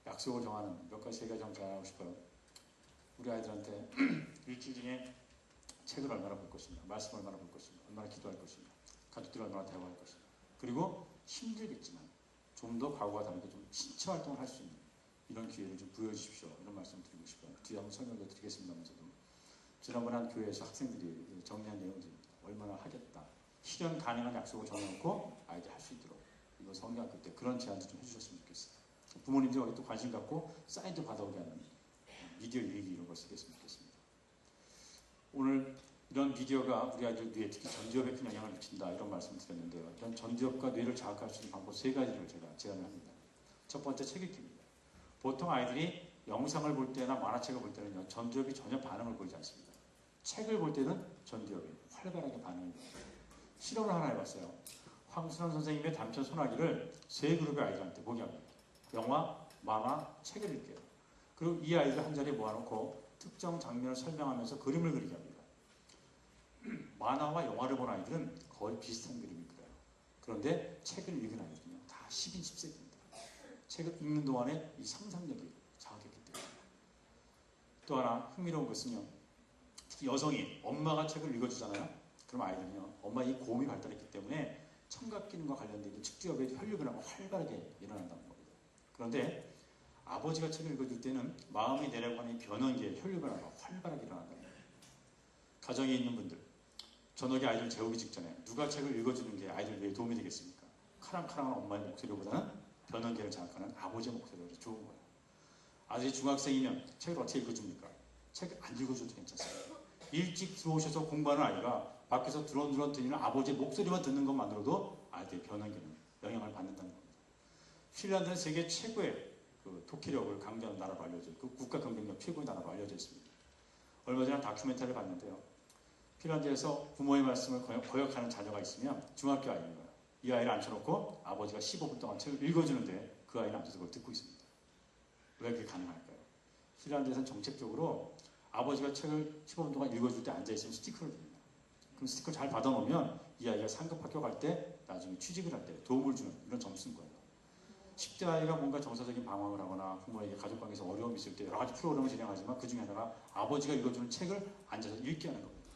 약속을 정하는 몇 가지 세 가지 좀 전하고 싶어요. 우리 아이들한테 일주일 중에 책을 얼마나 볼 것인가, 말씀을 얼마나 볼 것인가, 얼마나 기도할 것인가, 가족들이 얼마나 대화할 것인가. 그리고 힘들겠지만 좀 더 과거와 다르게 좀 신체 활동을 할 수 있는 이런 기회를 좀 부여주십시오. 이런 말씀을 드리고 싶어요. 뒤에 한번 설명을 드리겠습니다면서도 지난번에 한 교회에서 학생들이 정리한 내용들입니다. 얼마나 하겠다. 실현 가능한 약속을 정해놓고 아이들이 할 수 있도록 이거 성경학교 때 그런 제안도 좀 해주셨으면 좋겠어요. 부모님들이 거기 또 관심 갖고 사인도 받아오게 하는 미디어 일기 이런 걸 쓰겠으면 좋겠습니다. 오늘 이런 미디어가 우리 아이들 뇌에 특히 전두엽에 큰 영향을 미친다 이런 말씀을 드렸는데요. 이런 전두엽과 뇌를 자극할 수 있는 방법 세 가지를 제가 제안을 합니다. 첫 번째 책 읽기입니다. 보통 아이들이 영상을 볼 때나 만화책을 볼 때는요, 전두엽이 전혀 반응을 보이지 않습니다. 책을 볼 때는 전두엽이 활발하게 반응을 보입니다. 실험을 하나 해봤어요. 황순원 선생님의 단편 소나기를 세 그룹의 아이들한테 보게 합니다. 영화, 만화, 책을 읽게요. 그리고 이 아이들 한 자리에 모아놓고 특정 장면을 설명하면서 그림을 그리게 합니다. 만화와 영화를 본 아이들은 거의 비슷한 그림을 그려요. 그런데 책을 읽은 아이들은요, 다 10인 10세입니다. 책을 읽는 동안에 이 상상력이 자극했기 때문에. 또 하나 흥미로운 것은요, 특히 여성이 엄마가 책을 읽어주잖아요. 그럼 아이들은요, 엄마 이 고음이 발달했기 때문에 청각 기능과 관련된 측두엽의 혈류변화가 활발하게 일어난다는 겁니다. 그런데 아버지가 책을 읽어줄 때는 마음이 내려가는 변환기의 혈류변화가 활발하게 일어난다는 겁니다. 가정에 있는 분들, 저녁에 아이들 재우기 직전에 누가 책을 읽어주는 게 아이들 뇌에 도움이 되겠습니까? 카랑카랑한 엄마의 목소리보다는 변환기를 자극하는 아버지의 목소리가 좋은 거예요. 아들이 중학생이면 책을 어떻게 읽어줍니까? 책 안 읽어줘도 괜찮습니다. 일찍 들어오셔서 공부하는 아이가 밖에서 드론드론 들리는 아버지의 목소리만 듣는 것만으로도 아이들의 변환기는 영향을 받는다는 겁니다. 핀란드는 세계 최고의 독해력을 강조하는 나라로 알려져 있고 국가 경쟁력 최고의 나라로 알려져 있습니다. 얼마 전에 다큐멘터리를 봤는데요. 핀란드에서 부모의 말씀을 거역하는 자녀가 있으면 중학교 아이인 거예요. 이 아이를 앉혀놓고 아버지가 15분 동안 책을 읽어주는데 그 아이는 앉아서 그걸 듣고 있습니다. 왜 그게 가능할까요? 핀란드에서는 정책적으로 아버지가 책을 15분 동안 읽어줄 때 앉아있으면 스티커를 줍니다. 그럼 스티커를 잘 받아놓으면 이 아이가 상급 학교 갈 때 나중에 취직을 할 때 도움을 주는 이런 점수인 거예요. 10대 아이가 뭔가 정서적인 방황을 하거나 부모에게 가족관계에서 어려움이 있을 때 여러 가지 프로그램을 진행하지만 그 중에 하나가 아버지가 읽어주는 책을 앉아서 읽게 하는 겁니다.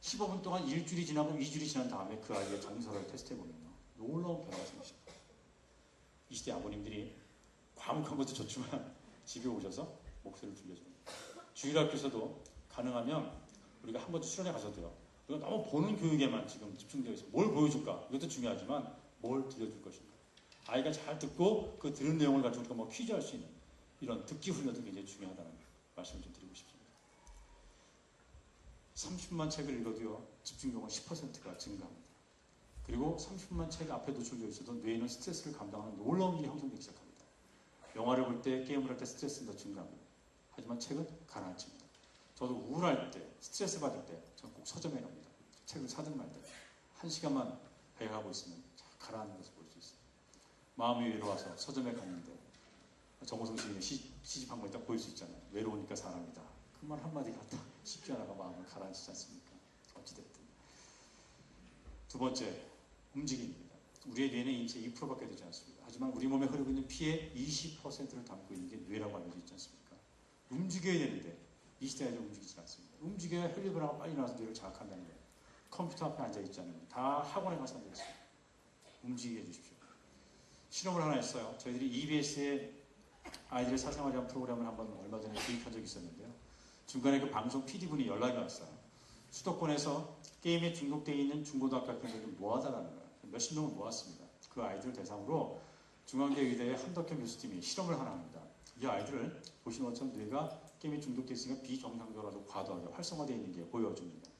15분 동안 일주일이 지나고 2주일이 지난 다음에 그 아이의 정서를 테스트해보면요, 놀라운 변화가 생기십니다. 이 시대 아버님들이 과묵한 것도 좋지만 집에 오셔서 목소리를 들려줍니다. 주일학교에서도 가능하면 우리가 한 번도 수련회 가셔도 돼요. 우리가 너무 보는 교육에만 지금 집중되어 있어요. 뭘 보여줄까? 이것도 중요하지만 뭘 들려줄 것인가? 아이가 잘 듣고 그 들은 내용을 가지고 우리가 뭐 퀴즈할 수 있는 이런 듣기 훈련도 굉장히 중요하다는 말씀을 좀 드리고 싶습니다. 30분만 책을 읽어도요, 집중력은 10%가 증가합니다. 그리고 30분만 책 앞에 노출되어 있어도 뇌에는 스트레스를 감당하는 놀라운 일이 형성되기 시작합니다. 영화를 볼 때, 게임을 할 때 스트레스는 더 증가합니다. 하지만 책은 가라앉힙니다. 저도 우울할 때, 스트레스 받을 때 저는 꼭 서점에 갑니다. 책을 사든 말든 1시간만 배가 하고 있으면 가라앉는 것을 볼 수 있어요. 마음이 외로워서 서점에 갔는데 정호성 시인의 시집한 걸 딱 보일 수 있잖아요. 외로우니까 사람이다. 그 말 한마디가 딱 쉽게 하나가 마음을 가라앉히지 않습니까? 어찌됐든. 두 번째, 움직임입니다. 우리의 뇌는 인체 2%밖에 되지 않습니다. 하지만 우리 몸에 흐르고 있는 피의 20%를 담고 있는 게 뇌라고 알려져 있지 않습니까? 움직여야 되는데 이 시대에 움직이지 않습니다. 움직여야 혈류변화가 빨리 나와서 뇌를 자극한다는 거예요. 컴퓨터 앞에 앉아있지 않으면 다 학원에 가서 앉아있어요. 움직이게 해주십시오. 실험을 하나 했어요. 저희들이 EBS의 아이들의 사생활에 대한 프로그램을 한번 얼마 전에 기획한 적이 있었는데요. 중간에 그 방송 PD분이 연락이 왔어요. 수도권에서 게임에 중독되어 있는 중고등학교 학생들을 모아달라는 거예요. 몇십 명을 모았습니다. 그 아이들을 대상으로 중앙대 의대의 한덕현 교수팀이 실험을 하나 합니다. 이 아이들을 보시는 것처럼 뇌가 게임에 중독되어 있으니까 비정상적으로 아주 과도하게 활성화되어 있는 게 보여집니다.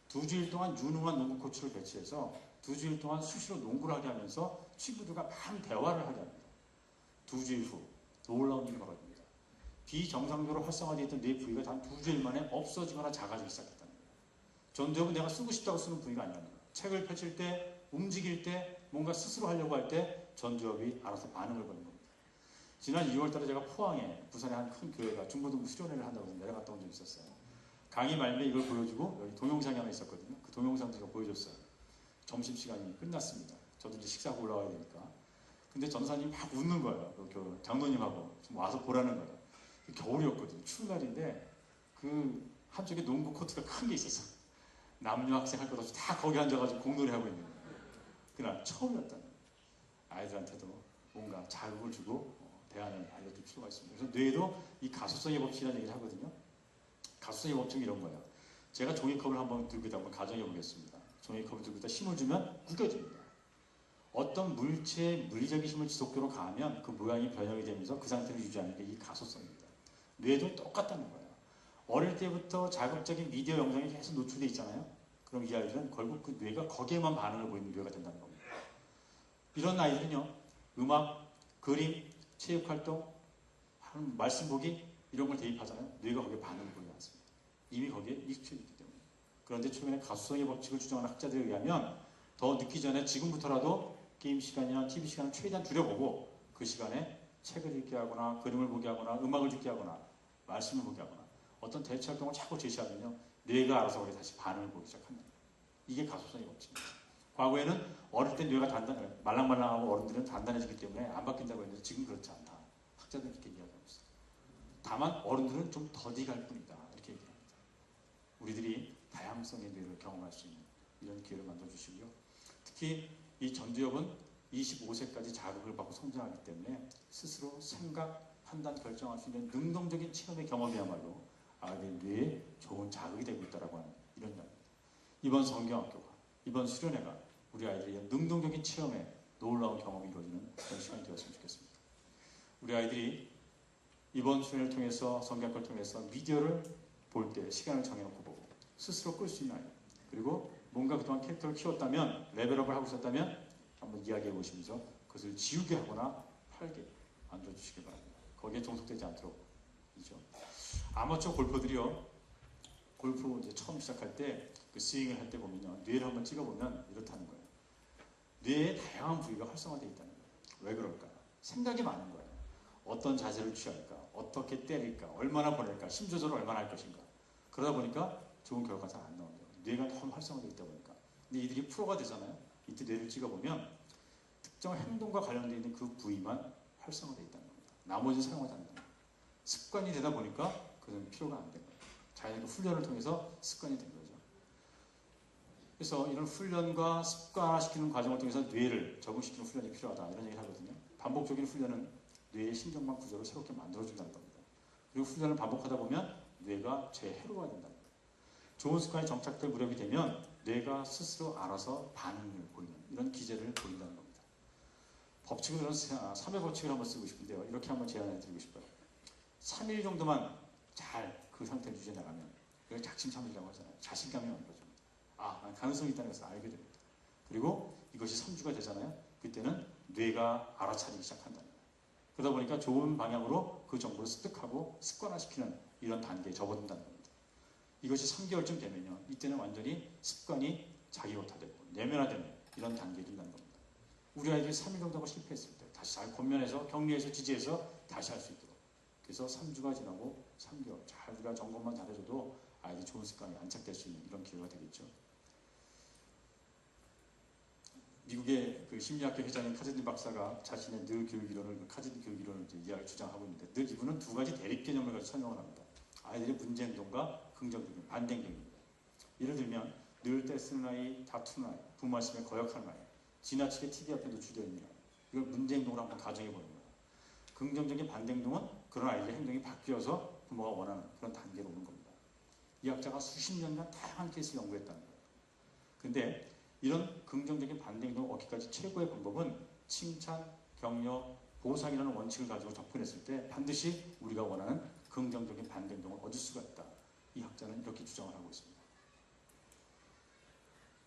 2주일 동안 유능한 농구 코치를 배치해서 2주일 동안 수시로 농구를 하게 하면서 친구들과 많은 대화를 하게 합니다. 2주일 후 놀라운 일이 벌어집니다. 비정상적으로 활성화되어 있던 뇌 부위가 단 2주일 만에 없어지거나 작아지기 시작했다는 거예요. 전두엽은 내가 쓰고 싶다고 쓰는 부위가 아니랍니다. 책을 펼칠 때, 움직일 때, 뭔가 스스로 하려고 할 때 전두엽이 알아서 반응을 거는 겁니다. 지난 2월 달에 제가 포항에, 부산의 한 큰 교회가 중고등부 수련회를 한다고 해서 내려갔다 온 적이 있었어요. 강의 말미에 이걸 보여주고 여기 동영상이 하나 있었거든요. 그 동영상도 제가 보여줬어요. 점심시간이 끝났습니다. 저도 이제 식사하고 올라와야 되니까. 근데 전사님이 막 웃는 거예요. 그 장로님하고 좀 와서 보라는 거예요. 겨울이었거든요. 추운 날인데 그 한쪽에 농구 코트가 큰 게 있었어. 남녀 학생 할 것 없이 다 거기 앉아가지고 공놀이 하고 있는 거예요. 그날 처음이었다는 거예요. 아이들한테도 뭔가 자극을 주고 대안을 알려줄 필요가 있습니다. 그래서 뇌에도 이 가소성의 법칙이라는 얘기를 하거든요. 가소성의 법칙은 이런 거예요. 제가 종이컵을 한번 들고 있다 한번 가정해 보겠습니다. 종이컵을 들고 있다 힘을 주면 구겨집니다. 어떤 물체의 물리적인 힘을 지속적으로 가하면 그 모양이 변형이 되면서 그 상태를 유지하는 게 이 가소성입니다. 뇌도 똑같다는 거예요. 어릴 때부터 자극적인 미디어 영상에 계속 노출되어 있잖아요. 그럼 이 아이들은 결국 그 뇌가 거기에만 반응을 보이는 뇌가 된다는 겁니다. 이런 아이들은요, 음악, 그림, 체육활동, 말씀 보기 이런 걸 대입하잖아요. 뇌가 거기에 반응을 보이지 않습니다. 이미 거기에 익숙해 있기 때문에. 그런데 최근에 가소성의 법칙을 주장하는 학자들에 의하면 더 늦기 전에 지금부터라도 게임 시간이나 TV 시간을 최대한 줄여보고 그 시간에 책을 읽게 하거나 그림을 보게 하거나 음악을 듣게 하거나 말씀을 보게 하거나 어떤 대체 활동을 자꾸 제시하면요, 뇌가 알아서 거기에 다시 반응을 보기 시작합니다. 이게 가소성의 법칙입니다. 과거에는 어릴 때 뇌가 말랑말랑하고 어른들은 단단해지기 때문에 안 바뀐다고 했는데 지금 그렇지 않다. 학자들은 이렇게 이야기하고 있어요. 다만 어른들은 좀 더디갈 뿐이다. 이렇게 얘기합니다. 우리들이 다양성의 뇌를 경험할 수 있는 이런 기회를 만들어주시고요. 특히 이 전두엽은 25세까지 자극을 받고 성장하기 때문에 스스로 생각, 판단, 결정할 수 있는 능동적인 체험의 경험이야말로 아이들 뇌에 좋은 자극이 되고 있다고 하는 이런 이야기입니다. 이번 성경학교가, 이번 수련회가 우리 아이들의 능동적인 체험에 놀라운 경험이 이루어지는 그런 시간이 되었으면 좋겠습니다. 우리 아이들이 이번 수련회를 통해서 성경학교를 통해서 미디어를 볼 때 시간을 정해놓고 보고 스스로 끌 수 있는 아이, 그리고 뭔가 그동안 캐릭터를 키웠다면, 레벨업을 하고 있었다면 한번 이야기해 보시면서 그것을 지우게 하거나 팔게 만들어주시기 바랍니다. 거기에 종속되지 않도록 이죠. 아마추어 골퍼들이요, 골프 이제 처음 시작할 때 그 스윙을 할 때 보면요, 뇌를 한번 찍어보면 이렇다는 거예요. 뇌의 다양한 부위가 활성화되어 있다는 거예요. 왜 그럴까? 생각이 많은 거예요. 어떤 자세를 취할까? 어떻게 때릴까? 얼마나 보낼까? 힘 조절을 얼마나 할 것인가? 그러다 보니까 좋은 결과가 잘 안 나온대요. 뇌가 너무 활성화되어 있다 보니까. 근데 이들이 프로가 되잖아요. 이때 뇌를 찍어보면 특정 행동과 관련되어 있는 그 부위만 활성화되어 있다는 겁니다. 나머지는 사용하지 않는 거예요. 습관이 되다 보니까 그건 필요가 안 된 거예요. 자연의 훈련을 통해서 습관이 된 거죠. 그래서 이런 훈련과 습관화시키는 과정을 통해서 뇌를 적응시키는 훈련이 필요하다, 이런 얘기를 하거든요. 반복적인 훈련은 뇌의 신경망 구조를 새롭게 만들어준다는 겁니다. 그리고 훈련을 반복하다 보면 뇌가 재해로가 된다는 거예요. 좋은 습관이 정착될 무렵이 되면 뇌가 스스로 알아서 반응을 보이는 이런 기제를 보인다는 겁니다. 법칙은 3회 법칙을 한번 쓰고 싶은데요. 이렇게 한번 제안해 드리고 싶어요. 3일 정도만 잘 그 상태를 유지해 나가면, 이걸 작심삼일이라고 하잖아요. 자신감이 오는 거죠. 아, 난 가능성이 있다는 것을 알게 됩니다. 그리고 이것이 3주가 되잖아요. 그때는 뇌가 알아차리기 시작한다는 거예요. 그러다 보니까 좋은 방향으로 그 정보를 습득하고 습관화시키는 이런 단계에 접어든다는 겁니다. 이것이 3개월쯤 되면요, 이때는 완전히 습관이 자기고타되고 내면화되는 이런 단계에 이른다는 겁니다. 우리 아이들이 3일 정도 하고 실패했을 때 다시 잘 권면해서 격려해서 지지해서 다시 할 수 있도록, 그래서 3주가 지나고 3개월 잘 우리가 점검만 잘해줘도 아이들이 좋은 습관이 안착될 수 있는 이런 기회가 되겠죠. 미국의 그 심리학회 회장인 카제딘 박사가 자신의 늘 교육 이론을, 카제딘 교육 이론을 이야기 주장하고 있는데, 늘 이분은 두 가지 대립 개념을 가지고 설명을 합니다. 아이들의 문제 행동과 긍정적인 반대 행동입니다. 예를 들면 늘 떼쓰는 아이, 다투는 아이, 부모 말씀에 거역하는 아이, 지나치게 TV 앞에 노출되어 있는 아이, 이걸 문제 행동으로 한번 가정해 보는 거예요. 긍정적인 반대 행동은 그런 아이들의 행동이 바뀌어서 부모가 원하는 그런 단계로 오는 겁니다. 이 학자가 수십 년간 다양한 케이스를 연구했다는 거예요. 근데 이런 긍정적인 반대 행동을 얻기까지 최고의 방법은 칭찬, 격려, 보상이라는 원칙을 가지고 접근했을 때 반드시 우리가 원하는 긍정적인 반대 행동을 얻을 수가 있다. 이 학자는 이렇게 주장을 하고 있습니다.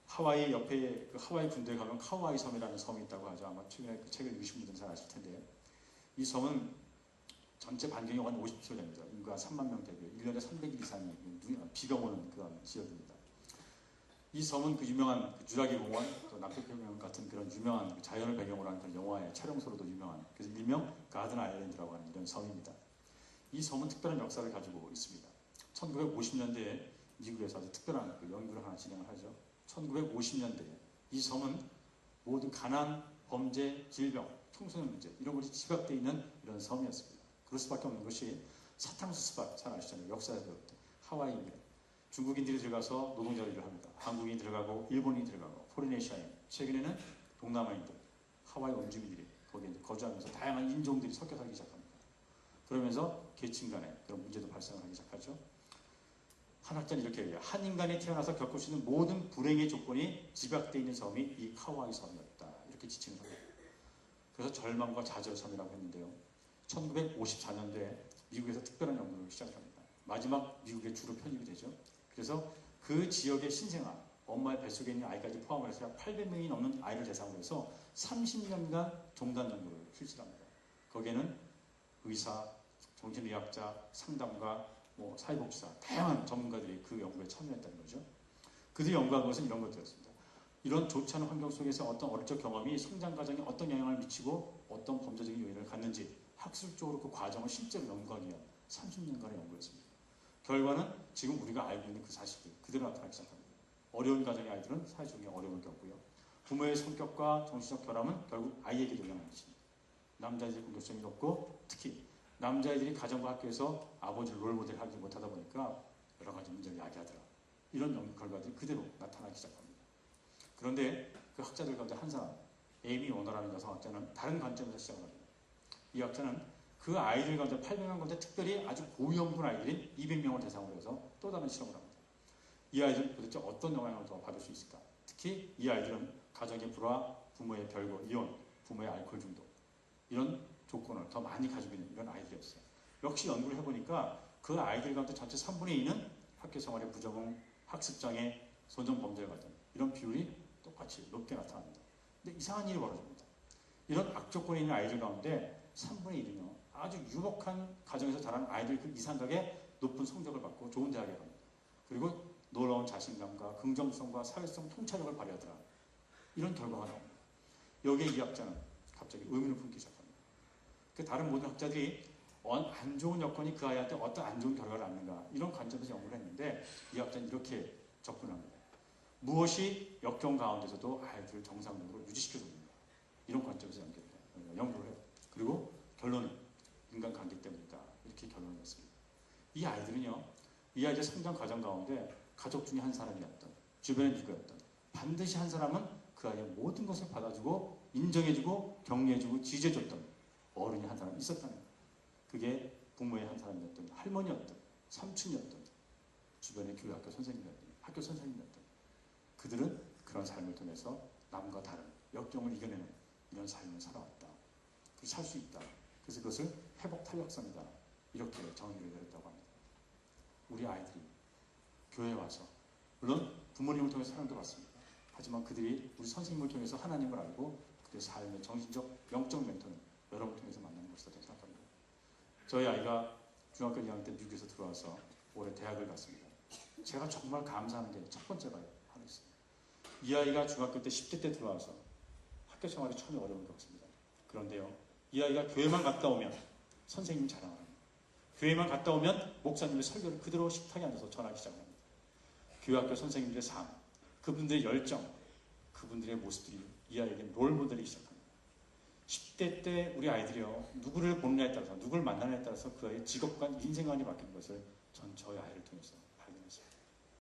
하와이 옆에 그 하와이 군도에 가면 카우아이 섬이라는 섬이 있다고 하죠. 아마 최근에 그 책을 읽으신 분들은 잘 아실 텐데, 이 섬은 전체 반경이 한 50km입니다. 인구가 3만 명 되고요. 1년에 300일 이상이 비가 오는 그런 지역입니다. 이 섬은 그 유명한 그 주라기 공원, 또 남태평양 같은 그런 유명한 자연을 배경으로 하는 그런 영화의 촬영소로도 유명한, 그래서 일명 가든 아일랜드라고 하는 이런 섬입니다. 이 섬은 특별한 역사를 가지고 있습니다. 1950년대에 미국에서 아주 특별한 그 연구를 하나 진행을 하죠. 1950년대에 이 섬은 모든 가난, 범죄, 질병, 청소년 문제 이런 것이 집약되어 있는 이런 섬이었습니다. 그럴 수밖에 없는 것이 사탕수수밭 잘 아시잖아요. 역사에서 배울 때 하와이 인근 중국인들이 들어가서 노동자 일을 합니다. 한국인이 들어가고 일본인이 들어가고 포리네시아인 최근에는 동남아인들 하와이 원주민들이 거기에 이제 거주하면서 다양한 인종들이 섞여 살기 시작합니다. 그러면서 계층 간에 그런 문제도 발생하기 시작하죠. 한학자는 이렇게 얘기해요. 한 인간이 태어나서 겪을 수 있는 모든 불행의 조건이 집약되어 있는 섬이 이 하와이 섬이었다. 이렇게 지칭을 합니다. 그래서 절망과 좌절의 섬이라고 했는데요. 1954년도에 미국에서 특별한 연구를 시작을 합니다. 마지막 미국에 주로 편입이 되죠. 그래서 그 지역의 신생아, 엄마의 뱃속에 있는 아이까지 포함해서 약 800명이 넘는 아이를 대상으로 해서 30년간 종단 연구를 실시합니다. 거기에는 의사, 정신의학자, 상담가, 사회복지사, 다양한 전문가들이 그 연구에 참여했다는 거죠. 그들이 연구한 것은 이런 것들이었습니다. 이런 좋지 않은 환경 속에서 어떤 어릴 경험이 성장 과정에 어떤 영향을 미치고 어떤 범죄적인 요인을 갖는지 학술적으로 그 과정을 실제로 연구하기 위한 30년간의 연구였습니다. 결과는 지금 우리가 알고 있는 그 사실들 그대로 나타나기 시작합니다. 어려운 가정의 아이들은 사회적인 어려움을 겪고요. 부모의 성격과 정신적 결함은 결국 아이에게도 영향을 미칩니다. 남자애들의 공격성이 높고 특히 남자애들이 가정과 학교에서 아버지를 롤모델 하지 못하다 보니까 여러 가지 문제를 야기하더라. 이런 연구 결과들이 그대로 나타나기 시작합니다. 그런데 그 학자들 가운데 한 사람, 에이미 워너라는 여성학자는 다른 관점에서 시작을 합니다. 이 학자는 그 아이들 가운데 800명 가운데 특별히 아주 고위험군 아이들인 200명을 대상으로 해서 또 다른 실험을 합니다. 이 아이들은 도대체 어떤 영향을 더 받을 수 있을까? 특히 이 아이들은 가정의 불화, 부모의 별거, 이혼, 부모의 알코올 중독 이런 조건을 더 많이 가지고 있는 이런 아이들이었어요. 역시 연구를 해보니까 그 아이들 가운데 전체 3분의 2는 학교 생활의 부적응, 학습장애, 손정범죄 같은 이런 비율이 똑같이 높게 나타납니다. 근데 이상한 일이 벌어집니다. 이런 악조건에 있는 아이들 가운데 3분의 1이요. 아주 유복한 가정에서 자란 아이들 그 이상하게 높은 성적을 받고 좋은 대학에 갑니다. 그리고 놀라운 자신감과 긍정성과 사회성 통찰력을 발휘하더라. 이런 결과가 나옵니다. 여기에 이 학자는 갑자기 의문을 품기 시작합니다. 그 다른 모든 학자들이 안 좋은 여건이 그 아이한테 어떤 안 좋은 결과를 낳는가 이런 관점에서 연구를 했는데 이 학자는 이렇게 접근합니다. 무엇이 역경 가운데서도 아이들을 정상적으로 유지시켜줍니다. 이런 관점에서 연구를 해요. 그리고 결론은 인간관계 때문이다. 이렇게 결론을 냈습니다. 이 아이들은요. 이 아이들 성장 과정 가운데 가족 중에 한 사람이었던 주변의 누구였던 반드시 한 사람은 그 아이의 모든 것을 받아주고 인정해주고 격려해주고 지지해줬던 어른이 한 사람 있었다는 거예요. 그게 부모의 한 사람이었던 할머니였던 삼촌이었던 주변의 교회학교 선생님이었던 학교 선생님이었던 그들은 그런 삶을 통해서 남과 다른 역경을 이겨내는 이런 삶을 살아왔다. 살 수 있다. 그래서 그것을 회복 탄력성이다. 이렇게 정의를 내렸다고 합니다. 우리 아이들이 교회에 와서 물론 부모님을 통해서 사랑도 받습니다. 하지만 그들이 우리 선생님을 통해서 하나님을 알고 그들의 삶의 정신적, 영적 멘토는 여러분을 통해서 만나는 것이다 생각합니다. 저희 아이가 중학교 2학년 때 미국에서 들어와서 올해 대학을 갔습니다. 제가 정말 감사하는 게 첫 번째가 하나 있습니다. 이 아이가 중학교 때 10대 때 들어와서 학교 생활이 처음에 어려움을 겪습니다. 그런데요. 이 아이가 교회만 갔다 오면 선생님 자랑을 합니다. 교회만 갔다 오면 목사님의 설교를 그대로 식탁에 앉아서 전하기 시작합니다. 교회학교 선생님들의 삶, 그분들의 열정, 그분들의 모습들이 이 아이에게 롤모델이기 시작합니다. 10대 때 우리 아이들이요. 누구를 보느냐에 따라서 누구를 만나느냐에 따라서 그 아이의 직업관, 인생관이 바뀌는 것을 전 저희 아이를 통해서